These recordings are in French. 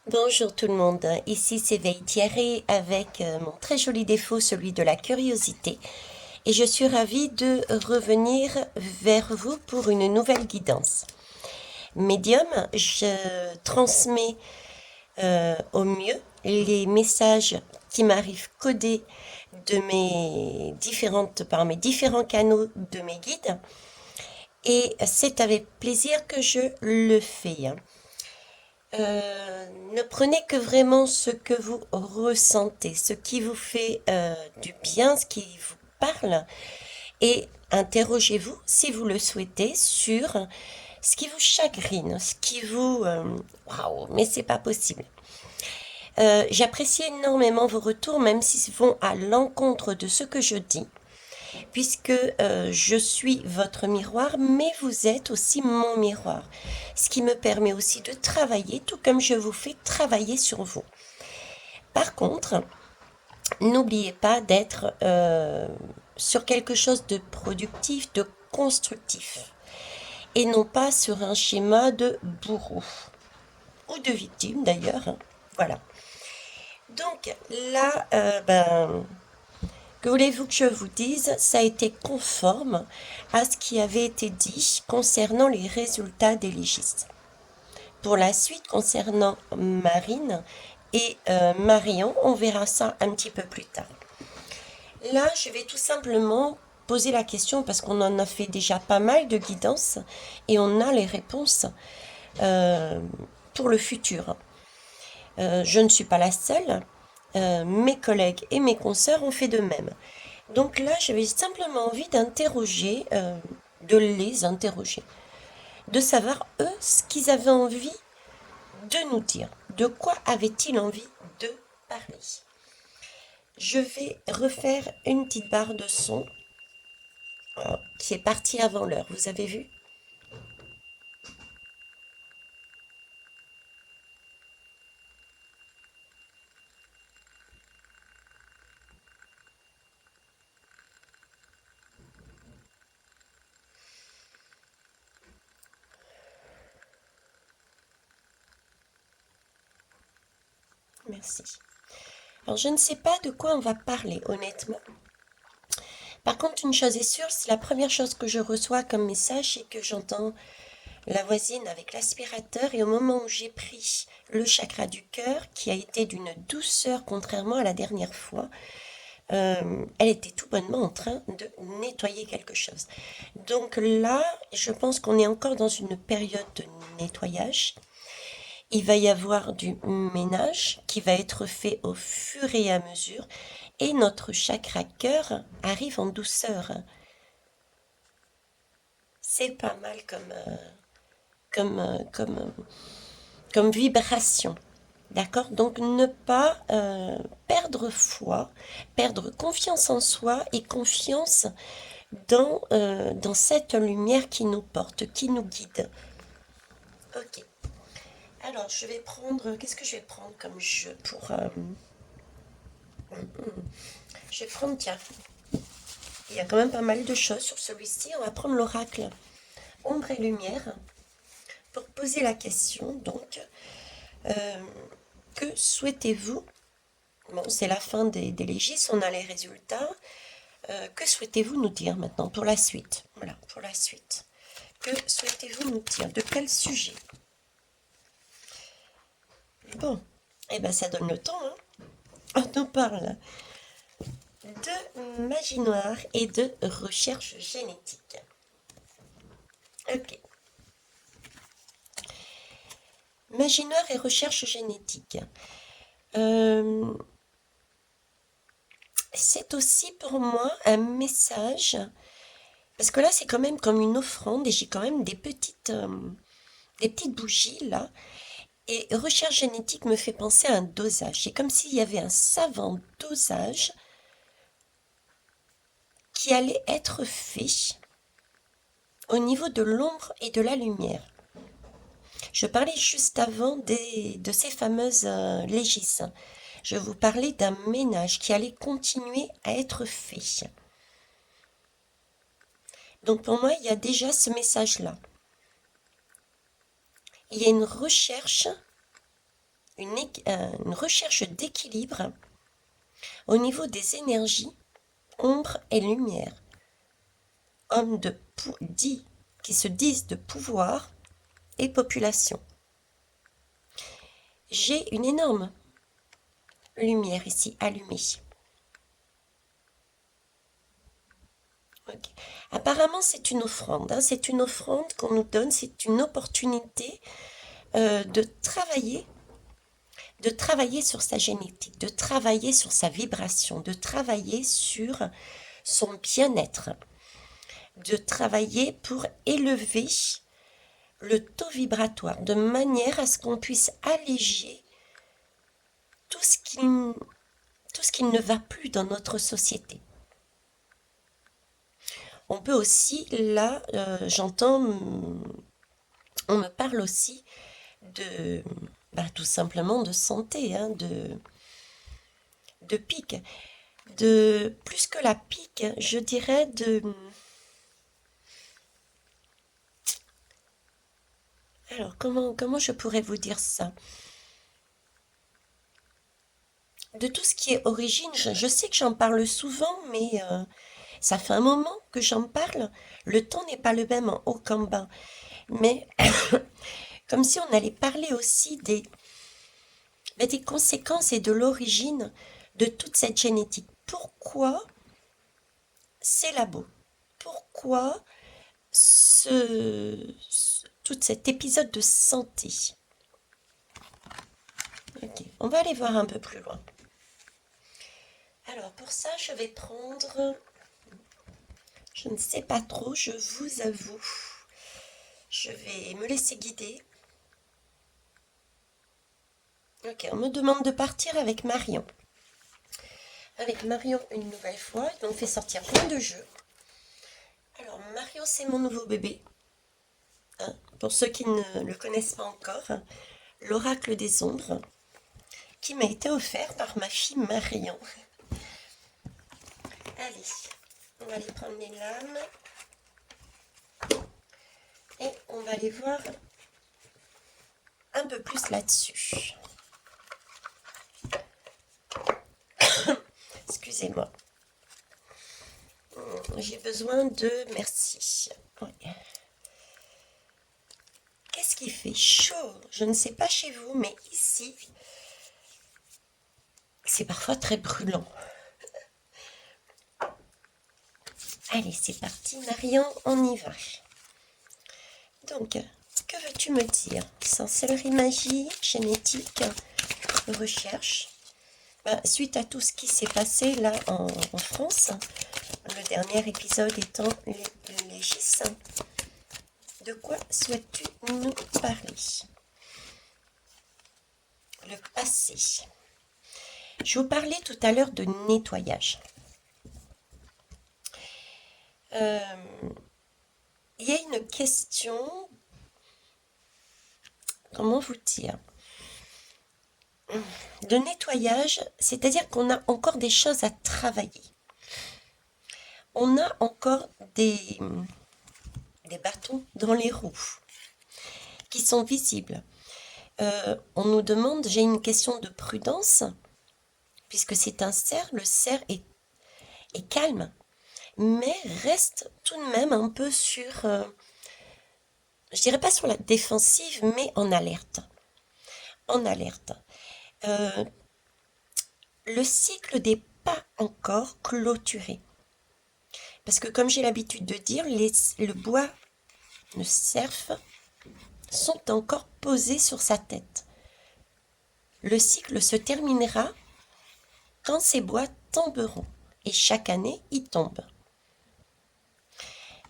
Bonjour tout le monde, ici c'est Veille Thierry avec mon très joli défaut, celui de la curiosité. Et je suis ravie de revenir vers vous pour une nouvelle guidance. Médium, je transmets au mieux les messages qui m'arrivent codés par mes différents canaux de mes guides. Et c'est avec plaisir que je le fais, hein. Ne prenez que vraiment ce que vous ressentez, ce qui vous fait du bien, ce qui vous parle, et interrogez-vous, si vous le souhaitez, sur ce qui vous chagrine, ce qui vous... Waouh, mais c'est pas possible. J'apprécie énormément vos retours, même s'ils vont à l'encontre de ce que je dis, puisque je suis votre miroir, mais vous êtes aussi mon miroir, ce qui me permet aussi de travailler, tout comme je vous fais travailler sur vous. Par contre, n'oubliez pas d'être sur quelque chose de productif, de constructif, et non pas sur un schéma de bourreau, ou de victime d'ailleurs, hein. Voilà. Donc là, que voulez-vous que je vous dise? Ça a été conforme à ce qui avait été dit concernant les résultats des légistes. Pour la suite, concernant Marine et Marion, on verra ça un petit peu plus tard. Là, je vais tout simplement poser la question parce qu'on en a fait déjà pas mal de guidance et on a les réponses euh, pour le futur. Je ne suis pas la seule. Mes collègues et mes consoeurs ont fait de même. Donc là, j'avais simplement envie d'interroger, de les interroger, de savoir eux ce qu'ils avaient envie de nous dire. De quoi avaient-ils envie de parler? Je vais refaire une petite barre de son qui est partie avant l'heure. Vous avez vu? Merci. Alors, je ne sais pas de quoi on va parler, honnêtement. Par contre, une chose est sûre, c'est la première chose que je reçois comme message, c'est que j'entends la voisine avec l'aspirateur et au moment où j'ai pris le chakra du cœur, qui a été d'une douceur contrairement à la dernière fois, elle était tout bonnement en train de nettoyer quelque chose. Donc là, je pense qu'on est encore dans une période de nettoyage. Il va y avoir du ménage qui va être fait au fur et à mesure et notre chakra cœur arrive en douceur. C'est pas mal comme, euh, comme, euh, comme vibration. D'accord? Donc ne pas perdre foi, perdre confiance en soi et confiance dans cette lumière qui nous porte, qui nous guide. Ok. Alors je vais prendre. Qu'est-ce que je vais prendre comme jeu pour. Je vais prendre. Tiens, il y a quand même pas mal de choses sur celui-ci. On va prendre l'oracle ombre et lumière pour poser la question. Donc, euh, que souhaitez-vous? Bon, c'est la fin des légis, on a les résultats. Que souhaitez-vous nous dire maintenant pour la suite? Voilà, pour la suite. Que souhaitez-vous nous dire? De quel sujet? Bon, eh ben ça donne le temps, hein. On nous parle de magie noire et de recherche génétique. Ok. Magie noire et recherche génétique. Euh, c'est aussi pour moi un message, parce que là c'est quand même comme une offrande et j'ai quand même des petites bougies là. Et recherche génétique me fait penser à un dosage. C'est comme s'il y avait un savant dosage qui allait être fait au niveau de l'ombre et de la lumière. Je parlais juste avant de ces fameuses légis. Je vous parlais d'un ménage qui allait continuer à être fait. Donc pour moi, il y a déjà ce message-là. Il y a une recherche une recherche d'équilibre au niveau des énergies, ombre et lumière. Hommes qui se disent de pouvoir et population. J'ai une énorme lumière ici allumée. Okay. Apparemment, c'est une offrande. Hein, c'est une offrande qu'on nous donne. C'est une opportunité de travailler sur sa génétique, de travailler sur sa vibration, de travailler sur son bien-être, de travailler pour élever le taux vibratoire de manière à ce qu'on puisse alléger tout ce qui ne va plus dans notre société. On peut aussi, là, on me parle aussi de, tout simplement de santé, hein, de pic. Plus que la pique, je dirais Alors, comment je pourrais vous dire ça? De tout ce qui est origine, je sais que j'en parle souvent, mais ça fait un moment que j'en parle. Le temps n'est pas le même en haut qu'en bas. Mais comme si on allait parler aussi des conséquences et de l'origine de toute cette génétique. Pourquoi ces labos? Pourquoi tout cet épisode de santé? Ok, on va aller voir un peu plus loin. Alors pour ça, je vais prendre, je ne sais pas trop, je vous avoue, je vais me laisser guider. Ok, on me demande de partir avec Marion. Avec Marion une nouvelle fois, ils m'ont fait sortir plein de jeux. Alors Marion, c'est mon nouveau bébé. Hein, pour ceux qui ne le connaissent pas encore, l'oracle des ombres, qui m'a été offert par ma fille Marion. Allez, on va aller prendre les lames et on va aller voir un peu plus là-dessus. Excusez-moi. J'ai besoin de... Merci. Ouais. Qu'est-ce qui fait chaud? Je ne sais pas chez vous, mais ici, c'est parfois très brûlant. Allez, c'est parti, Marion, on y va. Donc, que veux-tu me dire? Sorcellerie, magie, génétique, recherche. Suite à tout ce qui s'est passé là en France, le dernier épisode étant les GIS, de quoi souhaites-tu nous parler? Le passé. Je vous parlais tout à l'heure de nettoyage. Il y a une question, comment vous dire, de nettoyage, c'est-à-dire qu'on a encore des choses à travailler. On a encore des bâtons dans les roues qui sont visibles. On nous demande, j'ai une question de prudence, puisque c'est un cerf, le cerf est calme, mais reste tout de même un peu sur, je dirais pas sur la défensive, mais en alerte. En alerte. Le cycle n'est pas encore clôturé. Parce que comme j'ai l'habitude de dire, le bois, le cerf, sont encore posés sur sa tête. Le cycle se terminera quand ces bois tomberont. Et chaque année, ils tombent.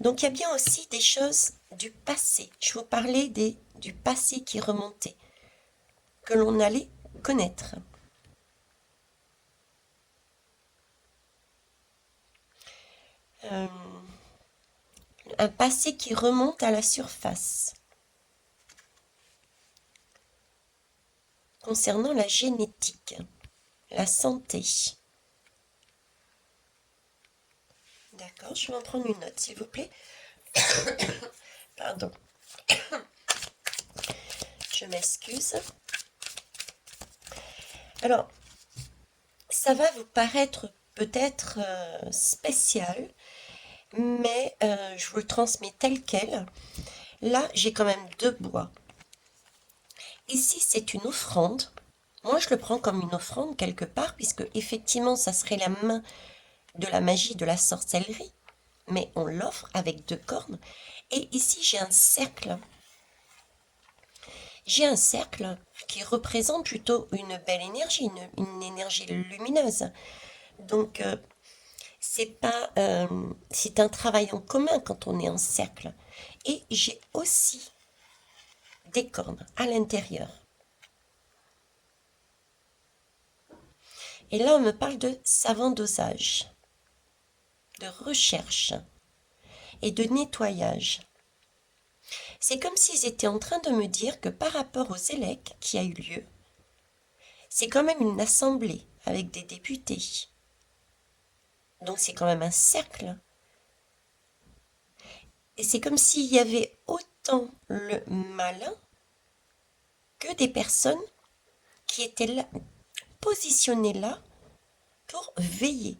Donc il y a bien aussi des choses du passé. Je vous parlais du passé qui remontait, que l'on allait connaître. Un passé qui remonte à la surface. Concernant la génétique, la santé. D'accord, je vais en prendre une note, s'il vous plaît. Pardon. Je m'excuse. Alors, ça va vous paraître peut-être spécial, mais je vous le transmets tel quel. Là, j'ai quand même deux bois. Ici, c'est une offrande. Moi, je le prends comme une offrande quelque part, puisque effectivement, ça serait la main de la magie, de la sorcellerie. Mais on l'offre avec deux cornes. Et ici, j'ai un cercle. J'ai un cercle qui représente plutôt une belle énergie, une énergie lumineuse. Donc, c'est un travail en commun quand on est en cercle. Et j'ai aussi des cornes à l'intérieur. Et là, on me parle de savant dosage, de recherche et de nettoyage. C'est comme s'ils étaient en train de me dire que par rapport aux élections qui a eu lieu, c'est quand même une assemblée avec des députés. Donc c'est quand même un cercle. Et c'est comme s'il y avait autant le malin que des personnes qui étaient là, positionnées là pour veiller,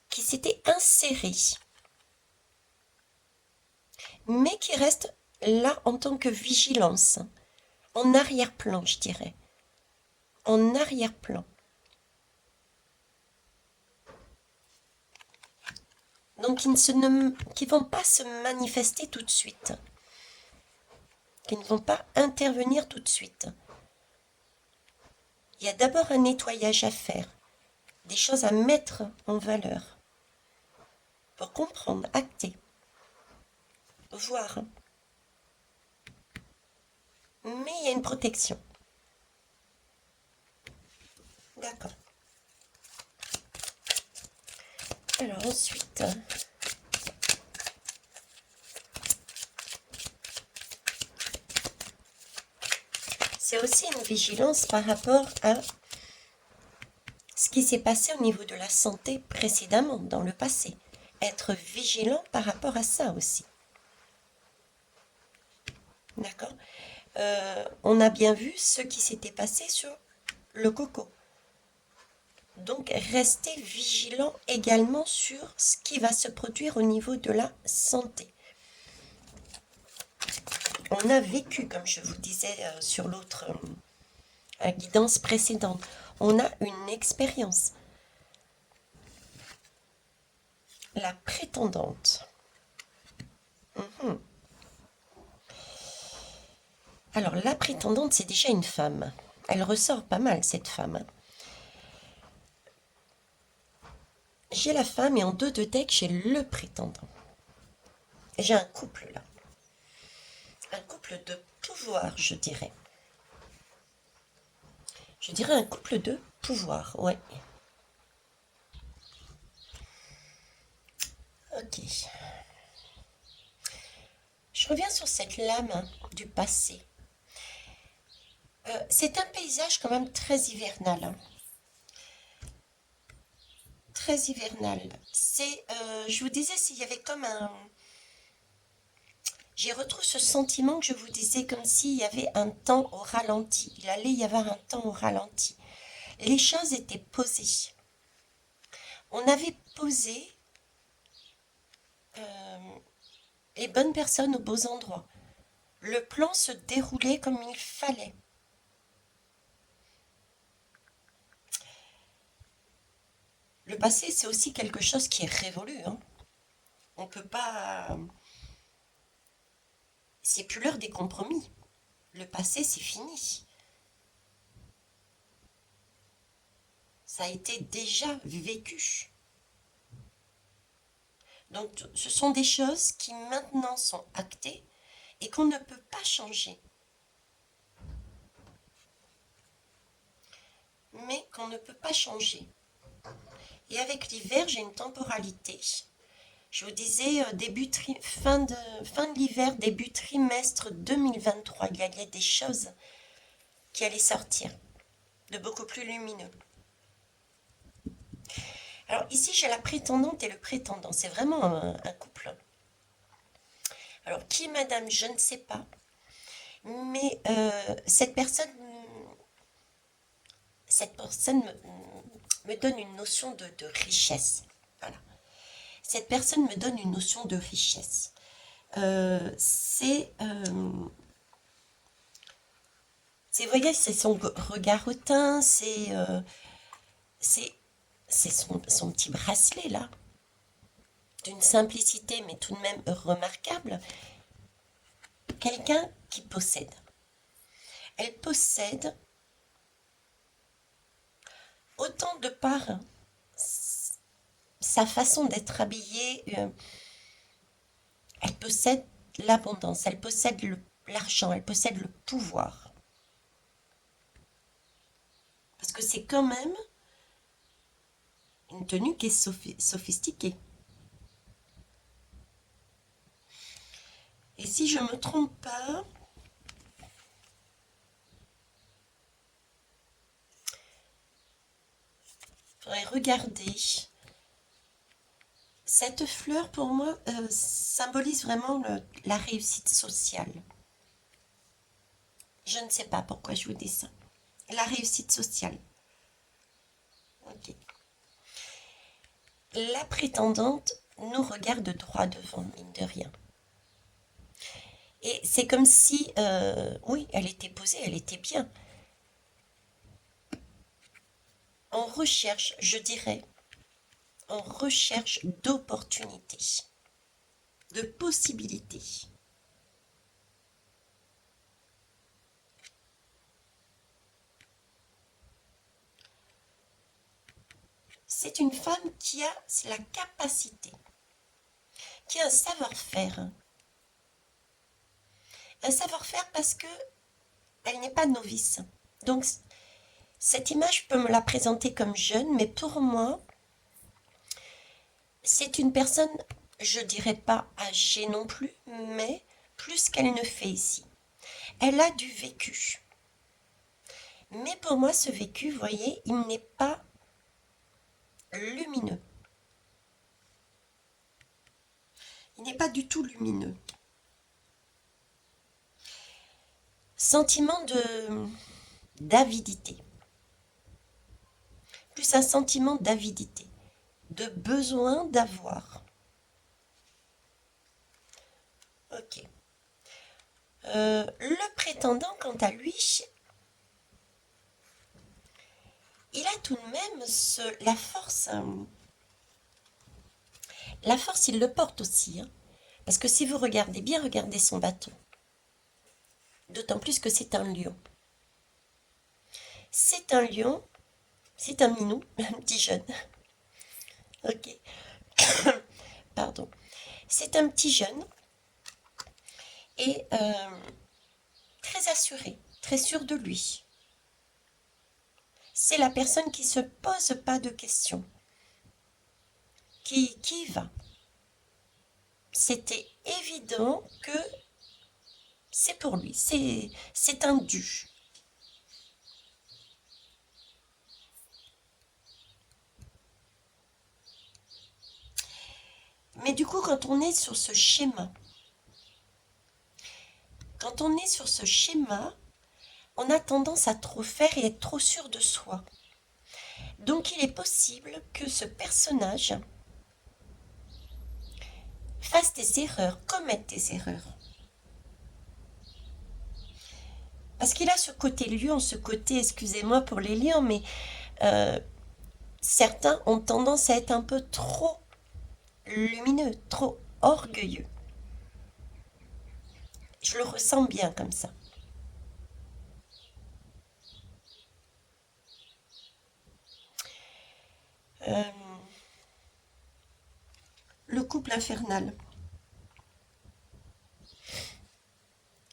qui s'étaient insérées, mais qui restent là en tant que vigilance, en arrière-plan, je dirais, en arrière-plan. Donc qui ne vont pas se manifester tout de suite, qui ne vont pas intervenir tout de suite. Il y a d'abord un nettoyage à faire, des choses à mettre en valeur, pour comprendre, acter, voir. Mais il y a une protection. D'accord. Alors ensuite, c'est aussi une vigilance par rapport à ce qui s'est passé au niveau de la santé précédemment, dans le passé. Être vigilant par rapport à ça aussi. D'accord. On a bien vu ce qui s'était passé sur le coco. Donc, restez vigilant également sur ce qui va se produire au niveau de la santé. On a vécu, comme je vous disais sur l'autre guidance précédente, on a une expérience. La prétendante. Mhm. Alors, la prétendante, c'est déjà une femme. Elle ressort pas mal, cette femme. J'ai la femme et en deux de deck, j'ai le prétendant. J'ai un couple là. Un couple de pouvoir, je dirais. Je dirais un couple de pouvoir, ouais. Ok. Je reviens sur cette lame du passé. C'est un paysage quand même très hivernal, hein. Très hivernal. Je vous disais, s'il y avait comme un... J'ai retrouvé ce sentiment que je vous disais, comme s'il y avait un temps au ralenti. Il allait y avoir un temps au ralenti. Les choses étaient posées. On avait posé les bonnes personnes aux beaux endroits. Le plan se déroulait comme il fallait. Le passé, c'est aussi quelque chose qui est révolu, hein. On peut pas... C'est plus l'heure des compromis. Le passé, c'est fini. Ça a été déjà vécu. Donc, ce sont des choses qui maintenant sont actées et qu'on ne peut pas changer. Mais qu'on ne peut pas changer. Et avec l'hiver, j'ai une temporalité. Je vous disais fin de l'hiver, début trimestre 2023, il y a des choses qui allaient sortir, de beaucoup plus lumineux. Alors ici, j'ai la prétendante et le prétendant. C'est vraiment un couple. Alors qui est madame, je ne sais pas. Mais Et cette personne me donne une notion de richesse. Voilà. Cette personne me donne une notion de richesse. Vous voyez, c'est son regard hautain, c'est son petit bracelet là, d'une simplicité mais tout de même remarquable. Quelqu'un qui possède. Elle possède autant de par sa façon d'être habillée, elle possède l'abondance, elle possède l'argent, elle possède le pouvoir. Parce que c'est quand même une tenue qui est sophistiquée. Et si je ne me trompe pas, il faudrait regarder. Cette fleur, pour moi, symbolise vraiment la réussite sociale. Je ne sais pas pourquoi je vous dis ça. La réussite sociale. Ok. La prétendante nous regarde droit devant, mine de rien. Et c'est comme si, oui, elle était posée, elle était bien. En recherche, je dirais, en recherche d'opportunités, de possibilités. C'est une femme qui a la capacité, qui a un savoir-faire. Un savoir-faire parce que elle n'est pas novice. Donc, cette image peut me la présenter comme jeune, mais pour moi, c'est une personne, je dirais pas âgée non plus, mais plus qu'elle ne fait ici. Elle a du vécu. Mais pour moi, ce vécu, vous voyez, il n'est pas lumineux. Il n'est pas du tout lumineux. Sentiment d'avidité. Plus un sentiment d'avidité, de besoin d'avoir. Ok. Le prétendant, quant à lui, il a tout de même la force. La force, il le porte aussi. Hein. Parce que si vous regardez bien, regardez son bateau. D'autant plus que c'est un lion. C'est un lion, c'est un minou, un petit jeune. Ok, pardon. C'est un petit jeune et très assuré, très sûr de lui. C'est la personne qui se pose pas de questions, qui y va. C'était évident que c'est pour lui, c'est un dû. Mais du coup, quand on est sur ce schéma, on a tendance à trop faire et être trop sûr de soi. Donc il est possible que ce personnage fasse des erreurs, commette des erreurs. Parce qu'il a ce côté lion, ce côté, excusez-moi pour les lions, mais euh, certains ont tendance à être un peu trop lumineux, trop orgueilleux. Je le ressens bien comme ça. Euh, le couple infernal.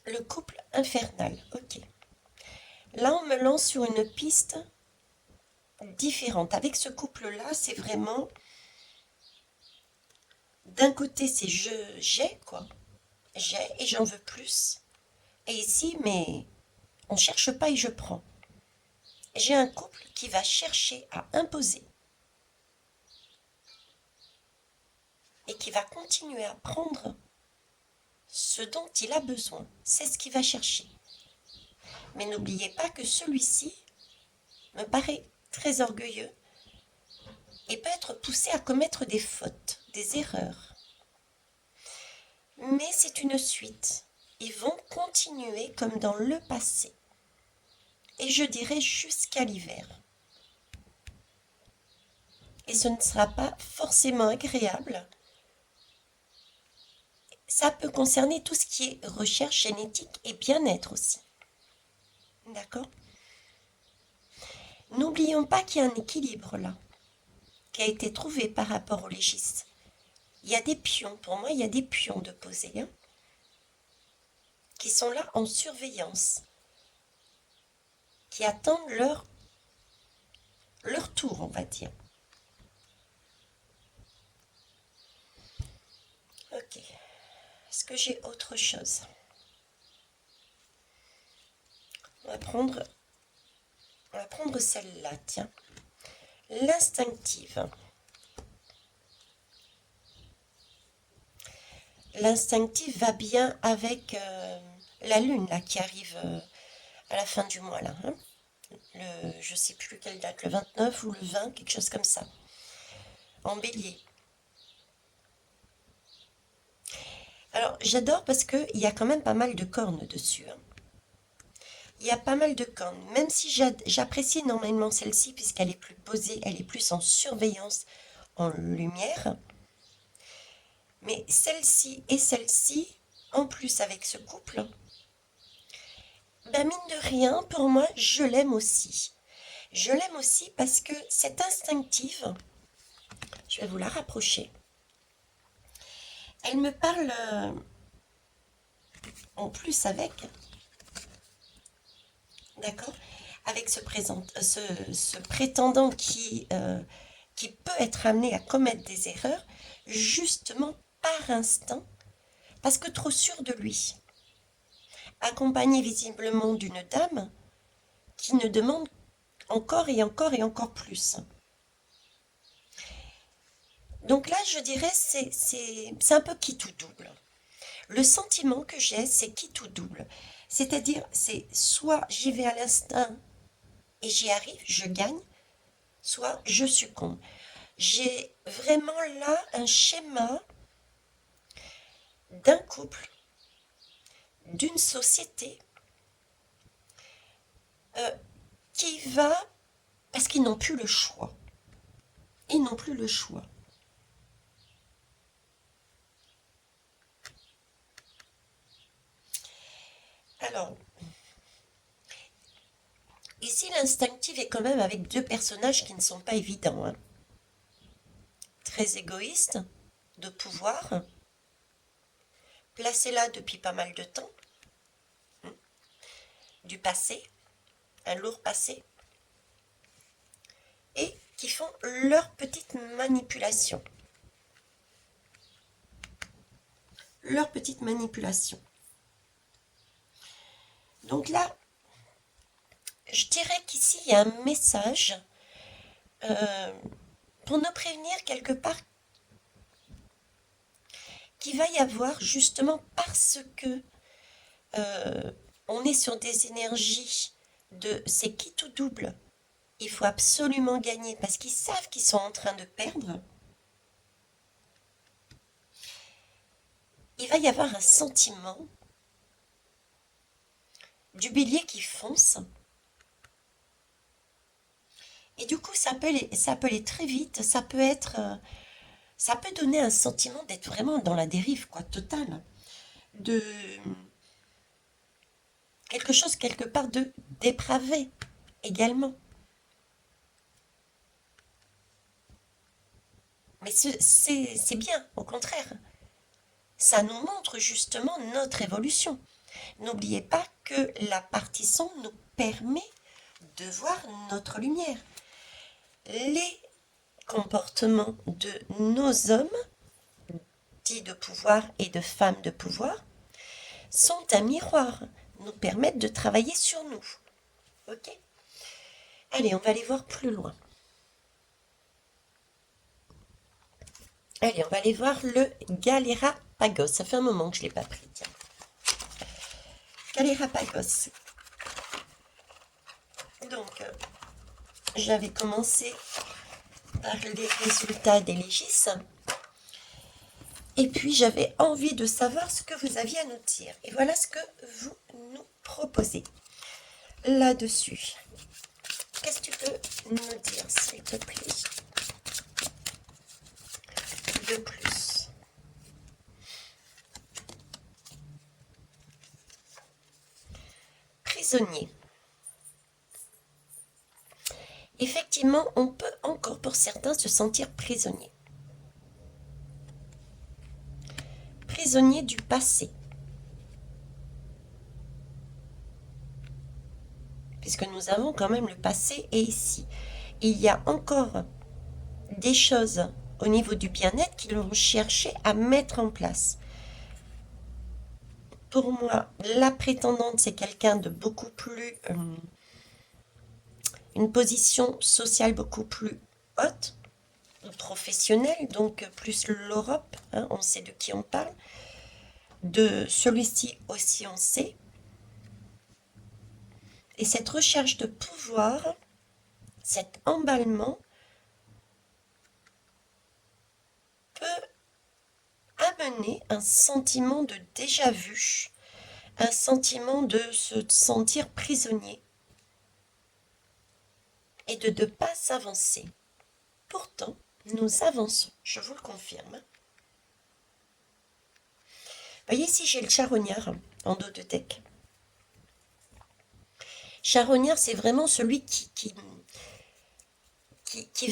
Le couple infernal, ok. Là, on me lance sur une piste différente. Avec ce couple-là, c'est vraiment, d'un côté, c'est j'ai, quoi. J'ai et j'en veux plus. Et ici, mais on ne cherche pas et je prends. J'ai un couple qui va chercher à imposer et qui va continuer à prendre ce dont il a besoin. C'est ce qu'il va chercher. Mais n'oubliez pas que celui-ci me paraît très orgueilleux et peut être poussé à commettre des fautes, des erreurs. Mais c'est une suite. Ils vont continuer comme dans le passé. Et je dirais jusqu'à l'hiver. Et ce ne sera pas forcément agréable. Ça peut concerner tout ce qui est recherche génétique et bien-être aussi. D'accord? N'oublions pas qu'il y a un équilibre là, qui a été trouvé par rapport au légiste. Il y a des pions, pour moi il y a des pions de poser, hein, qui sont là en surveillance, qui attendent leur tour, on va dire. Ok. Est-ce que j'ai autre chose? On va prendre celle-là, tiens. L'instinctive. L'instinctive va bien avec la lune là qui arrive à la fin du mois là. Hein, je sais plus quelle date, le 29 ou le 20, quelque chose comme ça. En bélier. Alors j'adore parce qu'il y a quand même pas mal de cornes dessus. Hein. Il y a pas mal de cornes, même si j'apprécie énormément celle-ci puisqu'elle est plus posée, elle est plus en surveillance, en lumière. Mais celle-ci et celle-ci, en plus avec ce couple, ben mine de rien, pour moi, je l'aime aussi. Je l'aime aussi parce que cette instinctive, je vais vous la rapprocher, elle me parle en plus avec, d'accord, avec ce prétendant qui peut être amené à commettre des erreurs, justement par instinct, parce que trop sûr de lui. Accompagné visiblement d'une dame qui ne demande encore et encore et encore plus. Donc là, je dirais, c'est un peu quitte ou double. Le sentiment que j'ai, c'est quitte ou double. C'est-à-dire, c'est soit j'y vais à l'instinct et j'y arrive, je gagne, soit je succombe. J'ai vraiment là un schéma d'un couple, d'une société qui va, parce qu'ils n'ont plus le choix. Ils n'ont plus le choix. Alors, ici l'instinctive est quand même avec deux personnages qui ne sont pas évidents. Hein. Très égoïste, de pouvoir, placé là depuis pas mal de temps, du passé, un lourd passé, et qui font leur petite manipulation. Leur petite manipulation. Donc là, je dirais qu'ici, il y a un message pour nous prévenir quelque part qu'il va y avoir, justement parce que on est sur des énergies de c'est quitte ou double. Il faut absolument gagner parce qu'ils savent qu'ils sont en train de perdre. Il va y avoir un sentiment du bélier qui fonce. Et du coup, ça peut aller très vite. Ça peut donner un sentiment d'être vraiment dans la dérive, quoi, totale. De quelque chose quelque part de dépravé également. Mais c'est bien, au contraire. Ça nous montre justement notre évolution. N'oubliez pas que la partie sombre nous permet de voir notre lumière. Les comportements de nos hommes, dits de pouvoir et de femmes de pouvoir, sont un miroir, nous permettent de travailler sur nous. Ok? Allez, on va aller voir plus loin. Allez, on va aller voir le Galérapagos. Ça fait un moment que je ne l'ai pas pris, tiens. Galérapagos. Donc, j'avais commencé par les résultats des légis. Et puis, j'avais envie de savoir ce que vous aviez à nous dire. Et voilà ce que vous nous proposez là-dessus. Qu'est-ce que tu peux nous dire, s'il te plaît, de plus? Prisonnier. Effectivement, on peut encore pour certains se sentir prisonnier. Prisonnier du passé. Puisque nous avons quand même le passé et ici. Il y a encore des choses au niveau du bien-être qu'ils vont chercher à mettre en place. Pour moi, la prétendante, c'est quelqu'un de beaucoup plus... une position sociale beaucoup plus haute, professionnelle, donc plus l'Europe, hein, on sait de qui on parle. De celui-ci aussi on sait. Et cette recherche de pouvoir, cet emballement, peut amener un sentiment de déjà-vu, un sentiment de se sentir prisonnier et de ne pas avancer. Pourtant, nous avançons, je vous le confirme. Voyez ici, j'ai le charognard en dos de deck. Charognard, c'est vraiment celui qui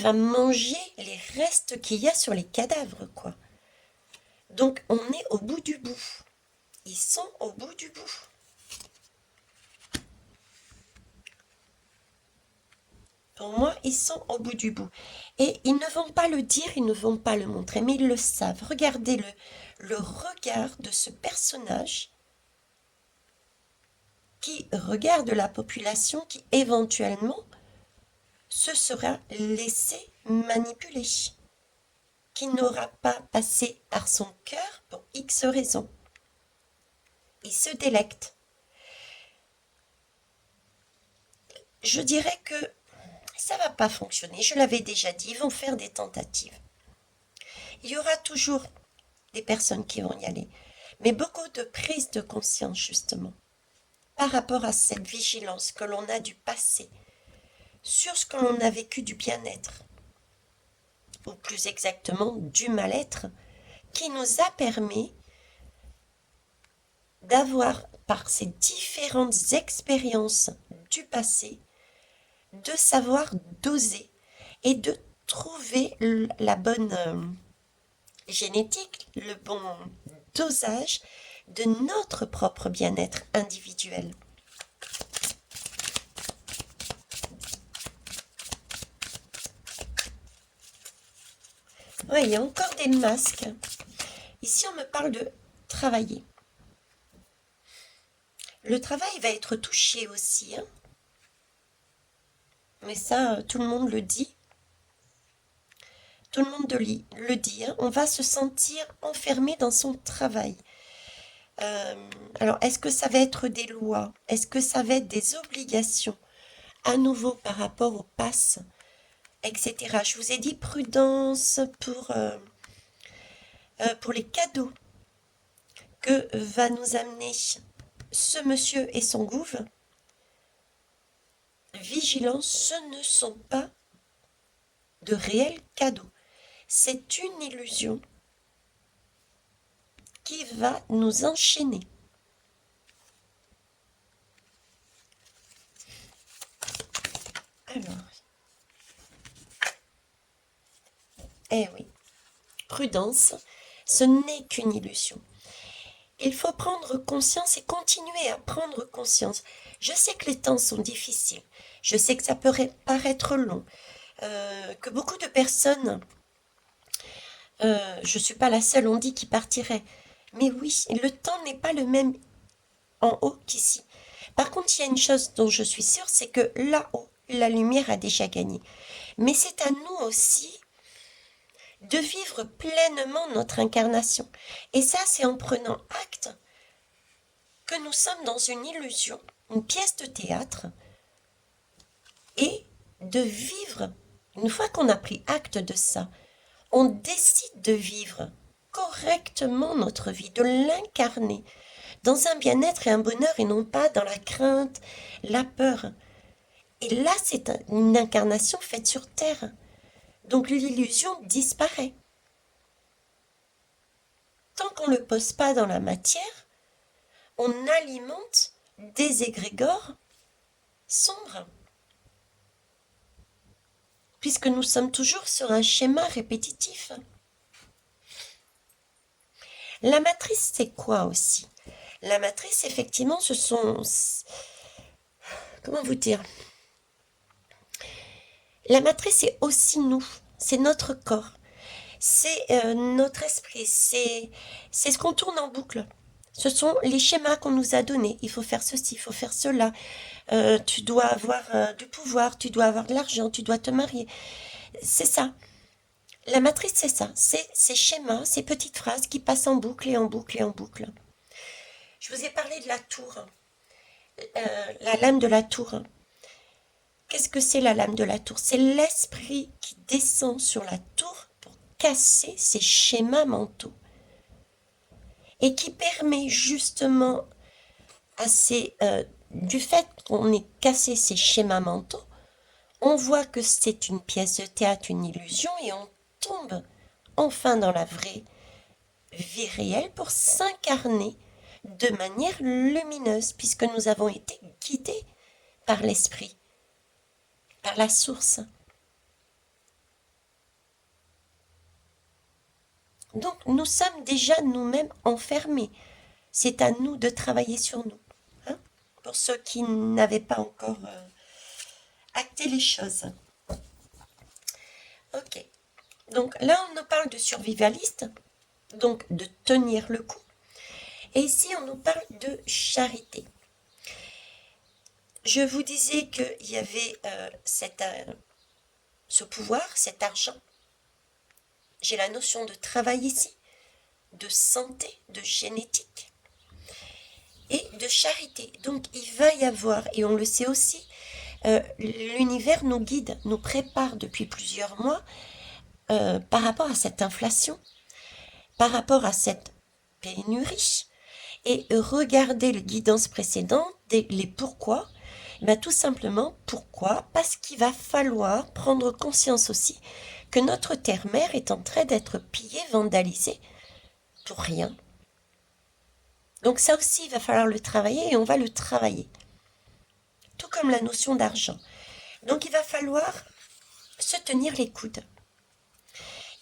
va manger les restes qu'il y a sur les cadavres, quoi. Donc, on est au bout du bout. Ils sont au bout du bout. Pour moi, ils sont au bout du bout. Et ils ne vont pas le dire, ils ne vont pas le montrer, mais ils le savent. Regardez le regard de ce personnage qui regarde la population qui éventuellement se sera laissé manipuler, qui n'aura pas passé par son cœur pour X raisons. Il se délecte. Je dirais que ça ne va pas fonctionner. Je l'avais déjà dit, ils vont faire des tentatives. Il y aura toujours des personnes qui vont y aller, mais beaucoup de prise de conscience justement par rapport à cette vigilance que l'on a du passé sur ce que l'on a vécu du bien-être, ou plus exactement du mal-être, qui nous a permis d'avoir, par ces différentes expériences du passé, de savoir doser et de trouver la bonne génétique, le bon dosage de notre propre bien-être individuel. Oui, il y a encore des masques. Ici, on me parle de travailler. Le travail va être touché aussi, hein. Mais ça, tout le monde le dit. Tout le monde le dit, hein. On va se sentir enfermé dans son travail. Alors, est-ce que ça va être des lois? Est-ce que ça va être des obligations? À nouveau, par rapport au pass, etc. Je vous ai dit prudence pour les cadeaux que va nous amener ce monsieur et son gouve. Vigilance, ce ne sont pas de réels cadeaux. C'est une illusion qui va nous enchaîner. Alors, eh oui, prudence, ce n'est qu'une illusion. Il faut prendre conscience et continuer à prendre conscience. Je sais que les temps sont difficiles, je sais que ça peut paraître long, que beaucoup de personnes, je ne suis pas la seule, on dit qui partirait. Mais oui, le temps n'est pas le même en haut qu'ici. Par contre, il y a une chose dont je suis sûre, c'est que là-haut, la lumière a déjà gagné. Mais c'est à nous aussi de vivre pleinement notre incarnation. Et ça, c'est en prenant acte que nous sommes dans une illusion, une pièce de théâtre, et de vivre. Une fois qu'on a pris acte de ça, on décide de vivre correctement notre vie, de l'incarner dans un bien-être et un bonheur et non pas dans la crainte, la peur. Et là, c'est une incarnation faite sur Terre. Donc l'illusion disparaît. Tant qu'on ne le pose pas dans la matière, on alimente des égrégores sombres. Puisque nous sommes toujours sur un schéma répétitif. La matrice, c'est quoi aussi? La matrice, effectivement, ce sont... Comment vous dire? La matrice, c'est aussi nous. C'est notre corps. C'est notre esprit. C'est ce qu'on tourne en boucle. Ce sont les schémas qu'on nous a donnés. Il faut faire ceci, il faut faire cela. Tu dois avoir du pouvoir, tu dois avoir de l'argent, tu dois te marier. C'est ça. La matrice, c'est ça. C'est ces schémas, ces petites phrases qui passent en boucle et en boucle et en boucle. Je vous ai parlé de la tour, la lame de la tour. Qu'est-ce que c'est la lame de la tour? C'est l'esprit qui descend sur la tour pour casser ces schémas mentaux et qui permet justement du fait qu'on ait cassé ces schémas mentaux, on voit que c'est une pièce de théâtre, une illusion, et on tombe enfin dans la vraie vie réelle pour s'incarner de manière lumineuse, puisque nous avons été guidés par l'esprit, par la source. Donc nous sommes déjà nous-mêmes enfermés. C'est à nous de travailler sur nous. Hein, pour ceux qui n'avaient pas encore acté les choses. Ok. Donc là, on nous parle de survivaliste, donc de tenir le coup. Et ici, on nous parle de charité. Je vous disais qu'il y avait ce pouvoir, cet argent. J'ai la notion de travail ici, de santé, de génétique et de charité. Donc il va y avoir, et on le sait aussi, l'univers nous guide, nous prépare depuis plusieurs mois par rapport à cette inflation, par rapport à cette pénurie. Et regardez les guidances précédentes, les pourquoi. Ben, tout simplement, pourquoi? Parce qu'il va falloir prendre conscience aussi que notre terre-mère est en train d'être pillée, vandalisée, pour rien. Donc ça aussi, il va falloir le travailler et on va le travailler. Tout comme la notion d'argent. Donc il va falloir se tenir les coudes.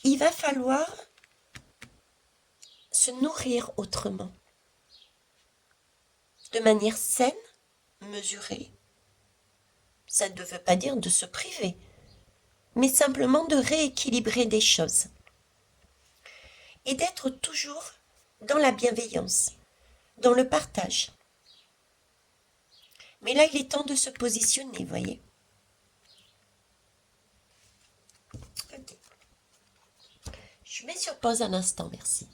Il va falloir se nourrir autrement. De manière saine, mesurée. Ça ne veut pas dire de se priver, mais simplement de rééquilibrer des choses. Et d'être toujours dans la bienveillance, dans le partage. Mais là, il est temps de se positionner, voyez. Ok. Je mets sur pause un instant, merci.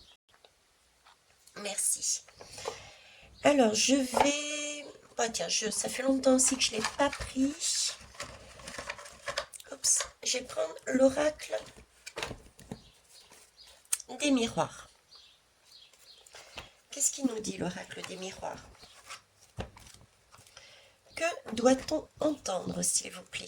Merci. Alors, je vais... Oh, tiens, ça fait longtemps aussi que je ne l'ai pas pris. Oups, je vais prendre l'oracle des miroirs. Qu'est-ce qu'il nous dit, l'oracle des miroirs? Que doit-on entendre, s'il vous plaît?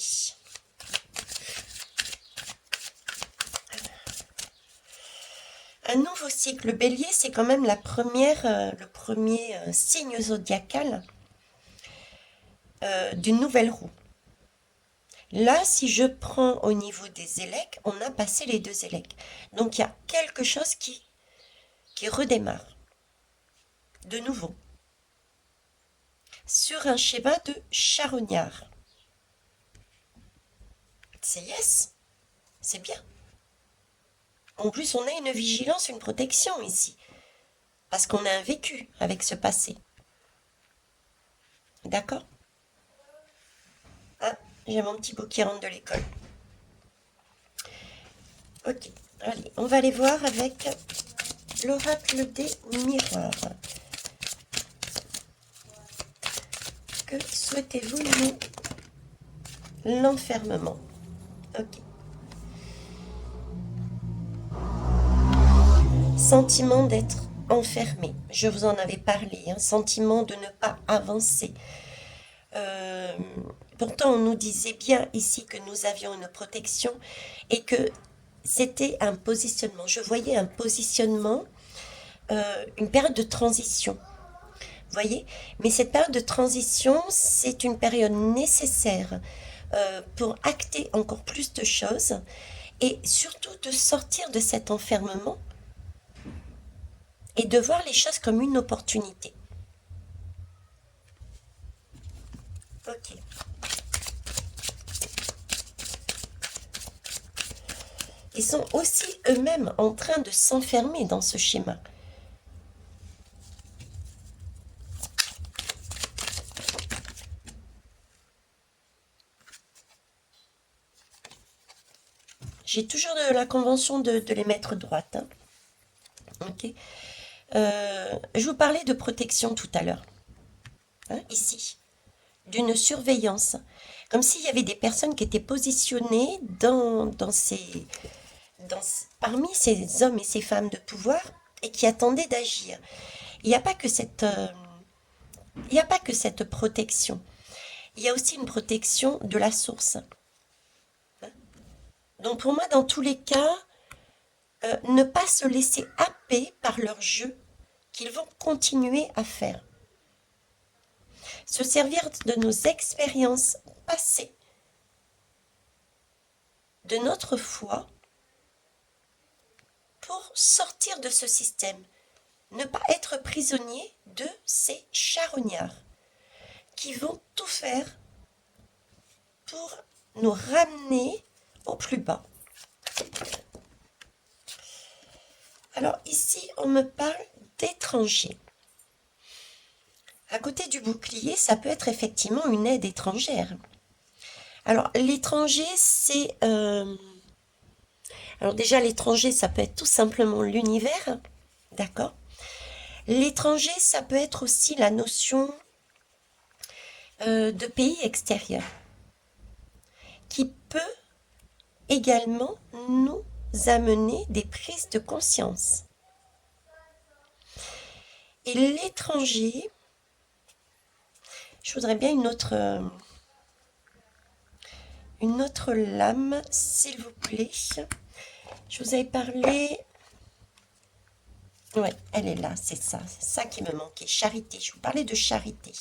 Un nouveau cycle. Le bélier, c'est quand même le premier signe zodiacal d'une nouvelle roue. Là, si je prends au niveau des élèques, on a passé les 2 élèques. Donc, il y a quelque chose qui redémarre de nouveau sur un schéma de charognard. C'est yes, c'est bien. En plus, on a une vigilance, une protection ici, parce qu'on a un vécu avec ce passé. D'accord? Ah, j'ai mon petit beau qui rentre de l'école. Ok, allez, on va aller voir avec l'oracle des miroirs. Que souhaitez-vous nous l'enfermement. Ok. Sentiment d'être enfermé. Je vous en avais parlé. Hein. Sentiment de ne pas avancer. Euh, Pourtant, on nous disait bien ici que nous avions une protection et que c'était un positionnement. Je voyais un positionnement, une période de transition. Vous voyez? Mais cette période de transition, c'est une période nécessaire pour acter encore plus de choses et surtout de sortir de cet enfermement et de voir les choses comme une opportunité. Ok. Ils sont aussi eux-mêmes en train de s'enfermer dans ce schéma. J'ai toujours la convention de les mettre droites. Hein. Ok. Je vous parlais de protection tout à l'heure, hein, ici, d'une surveillance, comme s'il y avait des personnes qui étaient positionnées parmi ces hommes et ces femmes de pouvoir et qui attendaient d'agir. Il n'y a pas que il n'y a pas que cette protection. Il y a aussi une protection de la source. Donc pour moi, dans tous les cas, ne pas se laisser happer par leur jeu qu'ils vont continuer à faire. Se servir de nos expériences passées, de notre foi, pour sortir de ce système. Ne pas être prisonnier de ces charognards qui vont tout faire pour nous ramener au plus bas. Alors ici, on me parle d'étrangers. À côté du bouclier, ça peut être effectivement une aide étrangère. Alors l'étranger, c'est... Alors déjà, l'étranger, ça peut être tout simplement l'univers, d'accord? L'étranger, ça peut être aussi la notion de pays extérieur, qui peut également nous amener des prises de conscience. Et l'étranger, je voudrais bien une autre lame, s'il vous plaît. Je vous avais parlé... Ouais, elle est là, c'est ça qui me manquait. Charité, je vous parlais de charité.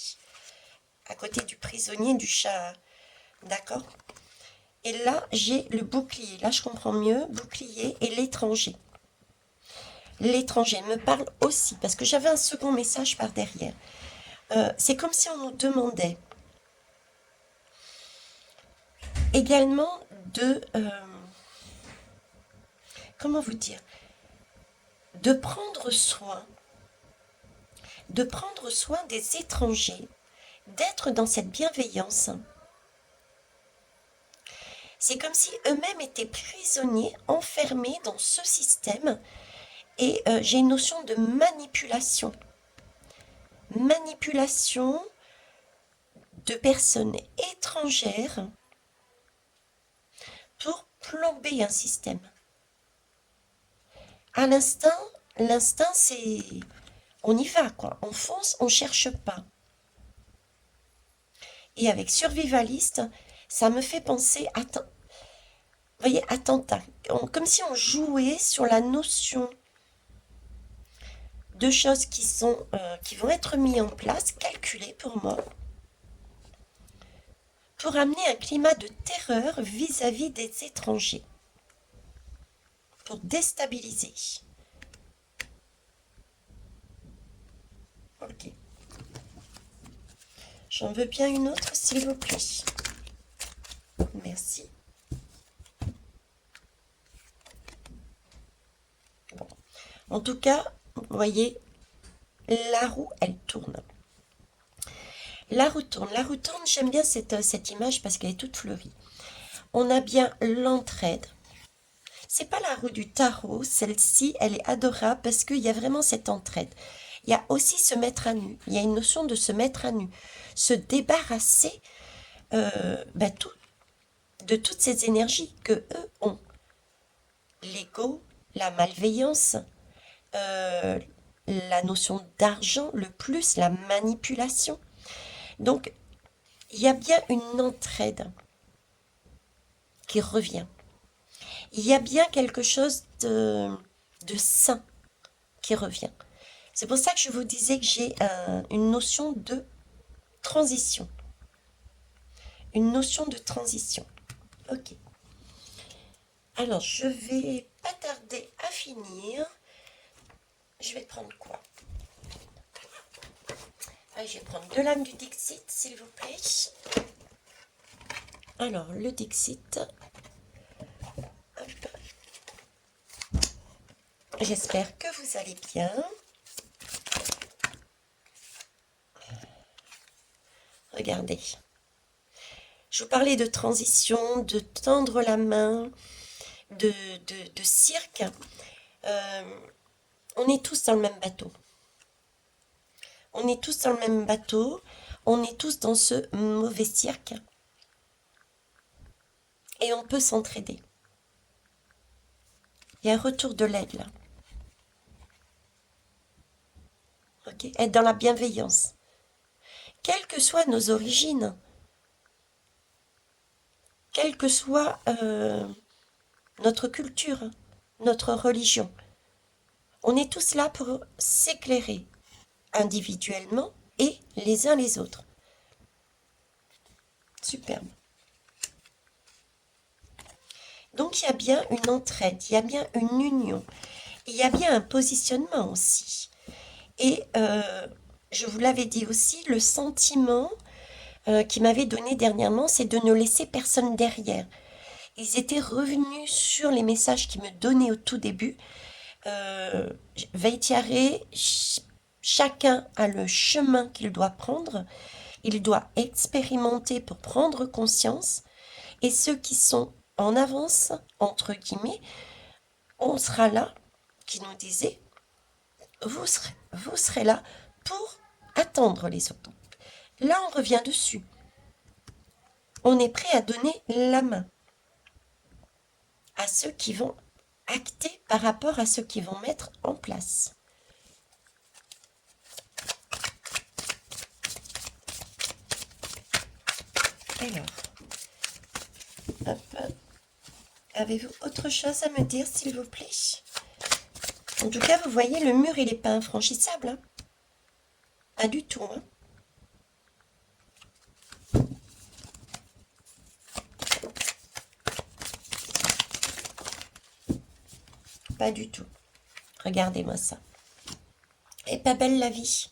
À côté du prisonnier, du chat, d'accord? Et là, j'ai le bouclier. Là, je comprends mieux. Bouclier et l'étranger. L'étranger me parle aussi, parce que j'avais un second message par derrière. C'est comme si on nous demandait également de... comment vous dire? De prendre soin des étrangers, d'être dans cette bienveillance. C'est comme si eux-mêmes étaient prisonniers, enfermés dans ce système. Et j'ai une notion de manipulation. Manipulation de personnes étrangères pour plomber un système. À l'instant, c'est... On y va, quoi. On fonce, on cherche pas. Et avec survivaliste, ça me fait penser à... Vous voyez, attentat. Comme si on jouait sur la notion de choses qui vont être mises en place, calculées pour moi, pour amener un climat de terreur vis-à-vis des étrangers, pour déstabiliser. Ok. J'en veux bien une autre, s'il vous plaît. Merci. Bon. En tout cas, vous voyez, la roue, elle tourne. La roue tourne, j'aime bien cette image parce qu'elle est toute fleurie. On a bien l'entraide. C'est pas la roue du tarot, celle-ci, elle est adorable parce qu'il y a vraiment cette entraide. Il y a aussi se mettre à nu. Il y a une notion de se mettre à nu. Se débarrasser de toutes ces énergies que eux ont. L'ego, la malveillance, euh, la notion d'argent, le plus, la manipulation. Donc, il y a bien une entraide qui revient. Il y a bien quelque chose de sain qui revient. C'est pour ça que je vous disais que j'ai une notion de transition. Une notion de transition. Ok. Alors, je vais pas tarder à finir. Je vais prendre quoi? Je vais prendre deux lames du Dixit, s'il vous plaît. Alors, le Dixit. J'espère que vous allez bien. Regardez. Je vous parlais de transition, de tendre la main, de cirque. On est tous dans le même bateau. On est tous dans le même bateau. On est tous dans ce mauvais cirque. Et on peut s'entraider. Il y a un retour de l'aide là. Ok, être dans la bienveillance. Quelles que soient nos origines, quelle que soit notre culture, notre religion, on est tous là pour s'éclairer individuellement et les uns les autres. Superbe. Donc il y a bien une entraide, il y a bien une union, il y a bien un positionnement aussi. Et je vous l'avais dit aussi, le sentiment qu'il m'avait donné dernièrement, c'est de ne laisser personne derrière. Ils étaient revenus sur les messages qu'ils me donnaient au tout début. Veitiaré, chacun a le chemin qu'il doit prendre. Il doit expérimenter pour prendre conscience. Et ceux qui sont en avance, entre guillemets, on sera là, qui nous disait, vous serez là pour attendre les autres. Là, on revient dessus. On est prêt à donner la main à ceux qui vont acter par rapport à ceux qui vont mettre en place. Alors, hop, avez-vous autre chose à me dire, s'il vous plaît? En tout cas, vous voyez, le mur, il n'est pas infranchissable. Hein. Pas du tout. Hein. Pas du tout. Regardez-moi ça. Et pas belle la vie.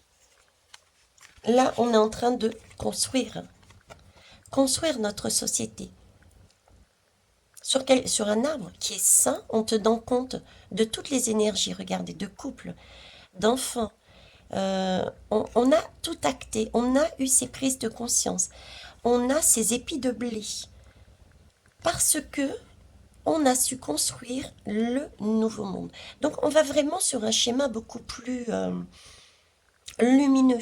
Là, on est en train de construire notre société. Sur un arbre qui est sain, on te donne compte de toutes les énergies, regardez, de couple, d'enfants. On a tout acté, on a eu ces prises de conscience, on a ces épis de blé. Parce que on a su construire le nouveau monde. Donc on va vraiment sur un schéma beaucoup plus lumineux.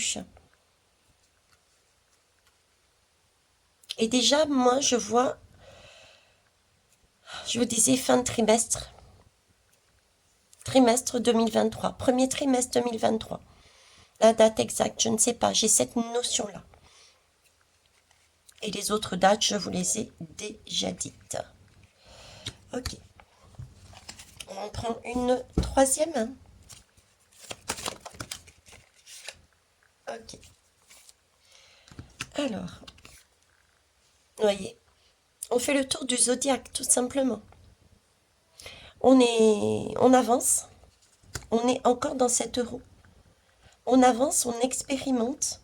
Et déjà, moi, je vois, je vous disais fin de trimestre 2023, premier trimestre 2023. La date exacte, je ne sais pas, j'ai cette notion-là. Et les autres dates, je vous les ai déjà dites. Ok. On en prend une troisième. Hein. Ok. Alors, voyez, on fait le tour du zodiaque, tout simplement. On avance, on est encore dans cette roue. On avance, on expérimente.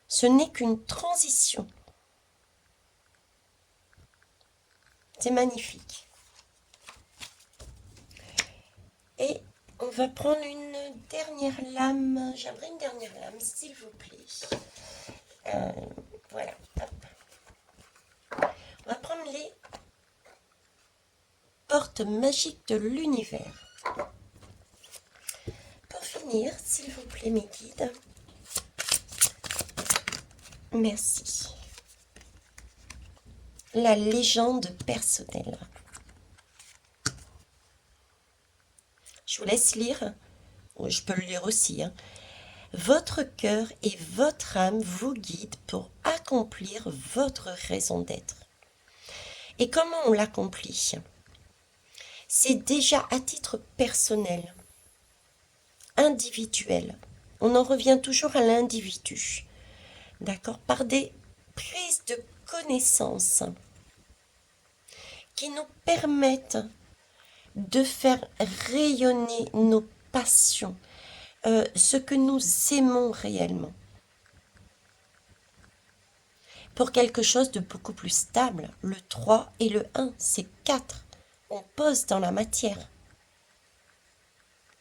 Ce n'est qu'une transition. C'est magnifique. Et on va prendre une dernière lame. J'aimerais une dernière lame, s'il vous plaît. Voilà. Hop. On va prendre les portes magiques de l'univers. Pour finir, s'il vous plaît, mes guides. Merci. la légende personnelle. Je vous laisse lire. Je peux le lire aussi, hein. Votre cœur et votre âme vous guident pour accomplir votre raison d'être. Et comment on l'accomplit? C'est déjà à titre personnel, individuel. On en revient toujours à l'individu, d'accord? Par des prises de connaissance qui nous permettent de faire rayonner nos passions, ce que nous aimons réellement, pour quelque chose de beaucoup plus stable. Le 3 et le 1, c'est 4. On pose dans la matière.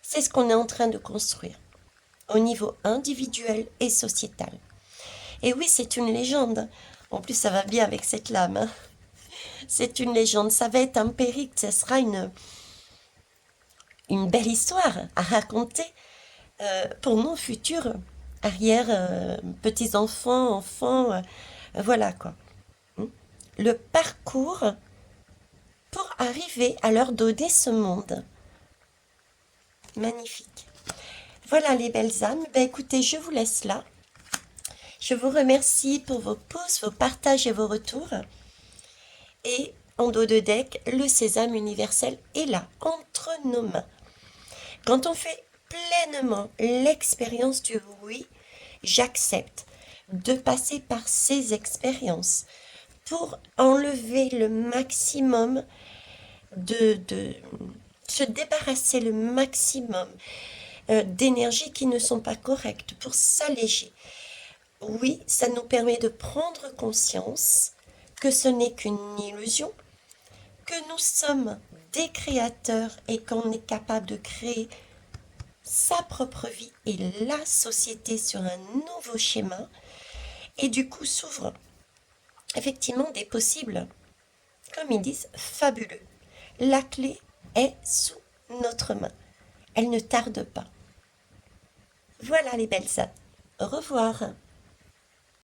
C'est ce qu'on est en train de construire, au niveau individuel et sociétal. Et oui, c'est une légende. En plus, ça va bien avec cette lame, hein. C'est une légende, ça va être empirique, ce sera une belle histoire à raconter pour nos futurs arrière petits-enfants, enfants, voilà quoi. Le parcours pour arriver à leur donner ce monde. Magnifique. Voilà les belles âmes. Ben écoutez, je vous laisse là. Je vous remercie pour vos pouces, vos partages et vos retours. Et en dos de deck, le sésame universel est là, entre nos mains. Quand on fait pleinement l'expérience du oui, j'accepte de passer par ces expériences pour enlever le maximum de se débarrasser le maximum d'énergies qui ne sont pas correctes, pour s'alléger. Oui, ça nous permet de prendre conscience que ce n'est qu'une illusion, que nous sommes des créateurs et qu'on est capable de créer sa propre vie et la société sur un nouveau schéma. Et du coup s'ouvrent effectivement des possibles, comme ils disent, fabuleux. La clé est sous notre main. Elle ne tarde pas. Voilà les belles âmes. Au revoir.